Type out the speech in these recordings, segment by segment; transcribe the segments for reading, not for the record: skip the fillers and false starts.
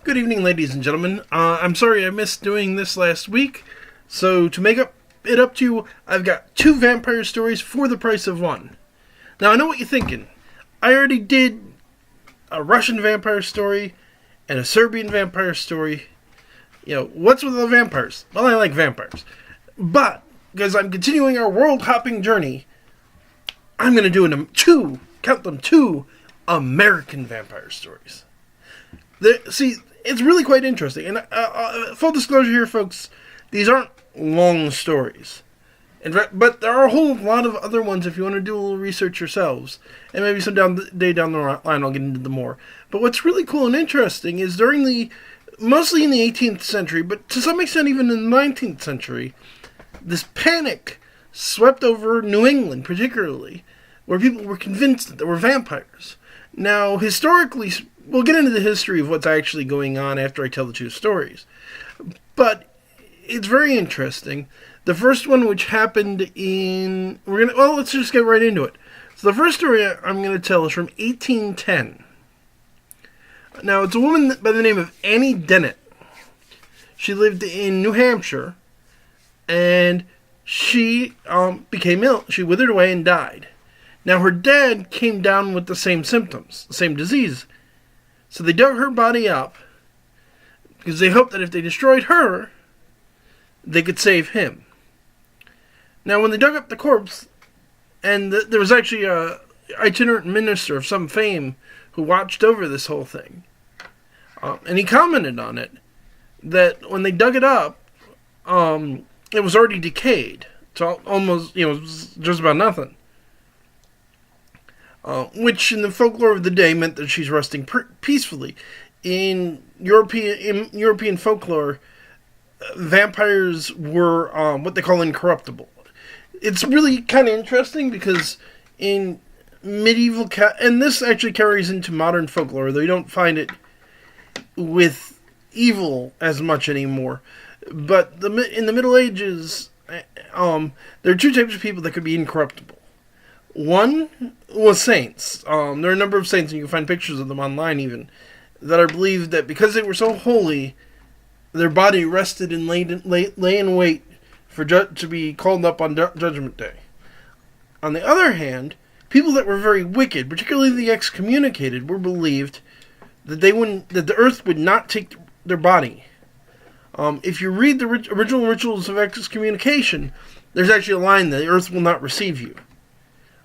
Good evening, ladies and gentlemen. I'm sorry I missed doing this last week, so to make it up to you, I've got 2 vampire stories for the price of 1. Now, I know what you're thinking. I already did a Russian vampire story and a Serbian vampire story. What's with the vampires? Well, I like vampires. But, because I'm continuing our world-hopping journey, I'm going to do 2 American vampire stories. It's really quite interesting. And full disclosure here, folks, these aren't long stories. But there are a whole lot of other ones if you want to do a little research yourselves. And maybe some down the line I'll get into them more. But what's really cool and interesting is mostly in the 18th century, but to some extent even in the 19th century, this panic swept over New England particularly, where people were convinced that there were vampires. Now, historically, we'll get into the history of what's actually going on after I tell the 2 stories. But it's very interesting. The first one, which happened let's just get right into it. So the first story I'm going to tell is from 1810. Now, it's a woman by the name of Annie Dennett. She lived in New Hampshire, and she became ill. She withered away and died. Now, her dad came down with the same symptoms, the same disease. So they dug her body up because they hoped that if they destroyed her, they could save him. Now, when they dug up the corpse, and there was actually a itinerant minister of some fame who watched over this whole thing, and he commented on it, that when they dug it up, it was already decayed. It's almost, it was just about nothing. Which in the folklore of the day meant that she's resting peacefully. In European folklore, vampires were what they call incorruptible. It's really kind of interesting because in medieval... and this actually carries into modern folklore, though you don't find it with evil as much anymore. But in the Middle Ages, there are 2 types of people that could be incorruptible. One was saints. There are a number of saints, and you can find pictures of them online even, that are believed that because they were so holy, their body rested and lay in wait to be called up on Judgment Day. On the other hand, people that were very wicked, particularly the excommunicated, were believed that the earth would not take their body. If you read the original rituals of excommunication, there's actually a line that the earth will not receive you.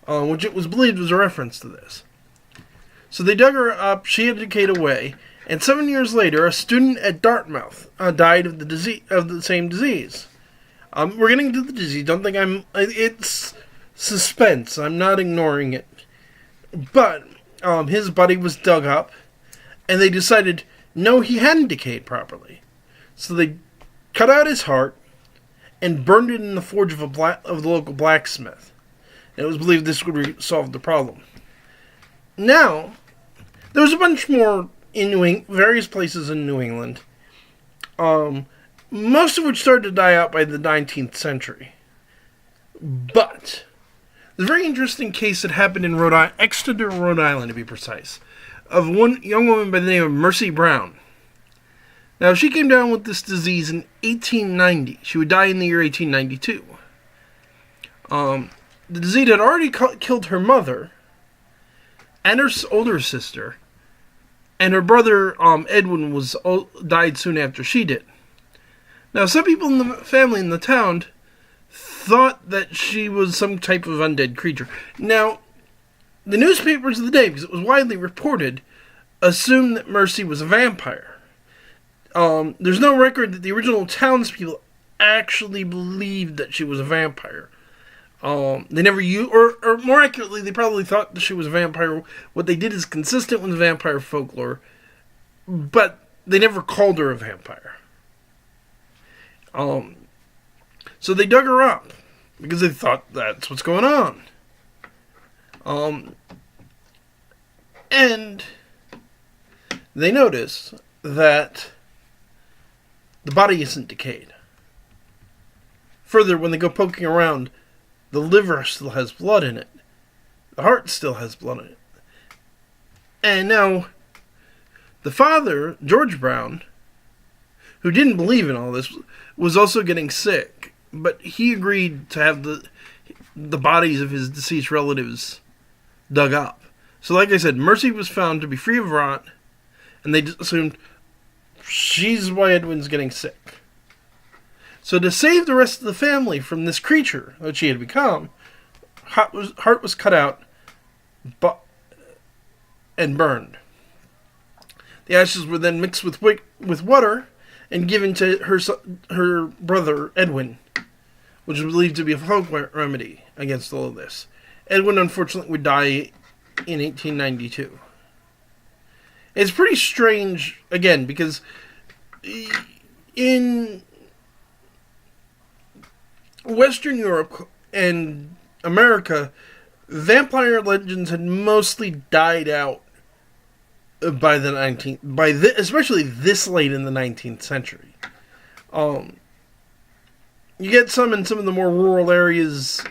Which it was believed was a reference to this. So they dug her up, she had decayed away, and 7 years later, a student at Dartmouth died of the same disease. We're getting to the disease. Don't think it's suspense. I'm not ignoring it. But his body was dug up, and they decided, no, he hadn't decayed properly. So they cut out his heart and burned it in the forge of the local blacksmith. It was believed this would solve the problem. Now, there was a bunch more in various places in New England, most of which started to die out by the 19th century. But there's a very interesting case that happened in Exeter, Rhode Island, to be precise, of one young woman by the name of Mercy Brown. Now, she came down with this disease in 1890. She would die in the year 1892. The disease had already killed her mother, and her older sister, and her brother Edwin died soon after she did. Now, some people in the family in the town thought that she was some type of undead creature. Now, the newspapers of the day, because it was widely reported, assumed that Mercy was a vampire. There's no record that the original townspeople actually believed that she was a vampire. They never used, or more accurately, they probably thought that she was a vampire. What they did is consistent with vampire folklore, but they never called her a vampire. So they dug her up because they thought that's what's going on. And they notice that the body isn't decayed. Further, when they go poking around, the liver still has blood in it. The heart still has blood in it. And now, The father, George Brown, who didn't believe in all this, was also getting sick, but he agreed to have the bodies of his deceased relatives dug up. So like I said, Mercy was found to be free of rot, and they assumed she's why Edwin's getting sick. So to save the rest of the family from this creature that she had become, heart was cut out and burned. The ashes were then mixed with water and given to her brother Edwin, which was believed to be a folk remedy against all of this. Edwin unfortunately would die in 1892. It's pretty strange, again, because in Western Europe and America, vampire legends had mostly died out by the especially this late in the 19th century. You get some in some of the more rural areas,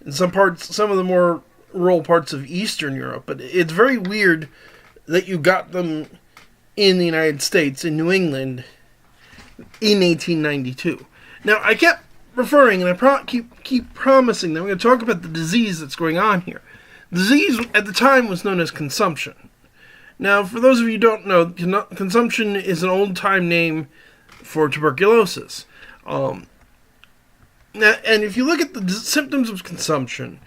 in some of the more rural parts of Eastern Europe, but it's very weird that you got them in the United States, in New England, in 1892. Now, I kept referring, and I keep promising that I'm going to talk about the disease that's going on here. The disease at the time was known as consumption. Now, for those of you who don't know, consumption is an old-time name for tuberculosis. Now, and if you look at the symptoms of consumption,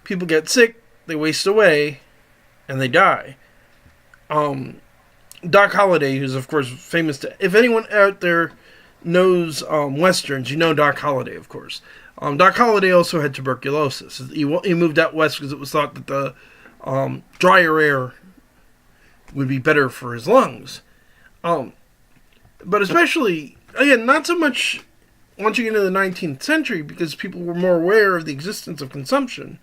people get sick, they waste away, and they die. Doc Holliday, who's of course famous if anyone out there knows Westerns, you know Doc Holliday, of course. Doc Holliday also had tuberculosis. He moved out west because it was thought that the drier air would be better for his lungs. But especially, again, not so much once you get into the 19th century, because people were more aware of the existence of consumption,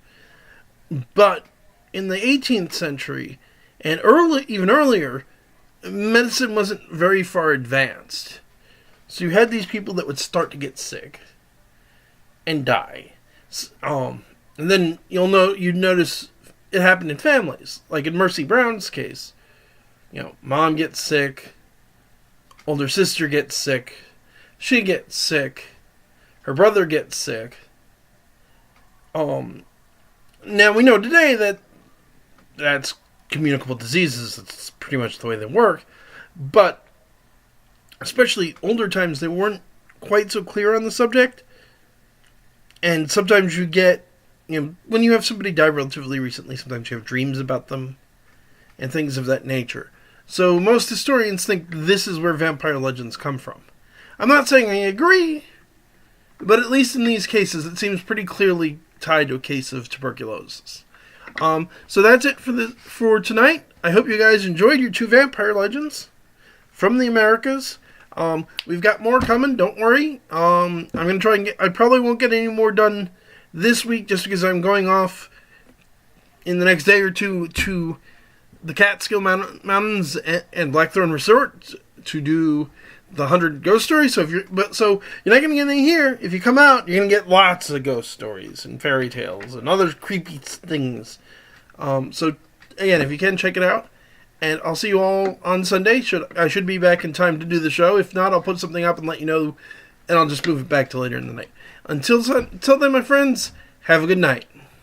but in the 18th century, and even earlier, medicine wasn't very far advanced. So you had these people that would start to get sick and die. And then you'd notice it happened in families. Like in Mercy Brown's case, mom gets sick, older sister gets sick, she gets sick, her brother gets sick. Now we know today that that's communicable diseases. That's pretty much the way they work. But especially older times, they weren't quite so clear on the subject. And sometimes you get, when you have somebody die relatively recently, sometimes you have dreams about them and things of that nature. So most historians think this is where vampire legends come from. I'm not saying I agree, but at least in these cases, it seems pretty clearly tied to a case of tuberculosis. So that's it for tonight. I hope you guys enjoyed your 2 vampire legends from the Americas. We've got more coming, don't worry. I'm going to try and I probably won't get any more done this week just because I'm going off in the next day or two to the Catskill Mountains and Blackthorn Resort to do the 100 ghost stories. So you're not going to get any here. If you come out, you're going to get lots of ghost stories and fairy tales and other creepy things. So again, if you can, check it out. And I'll see you all on Sunday. I should be back in time to do the show. If not, I'll put something up and let you know, and I'll just move it back to later in the night. Until then, my friends, have a good night.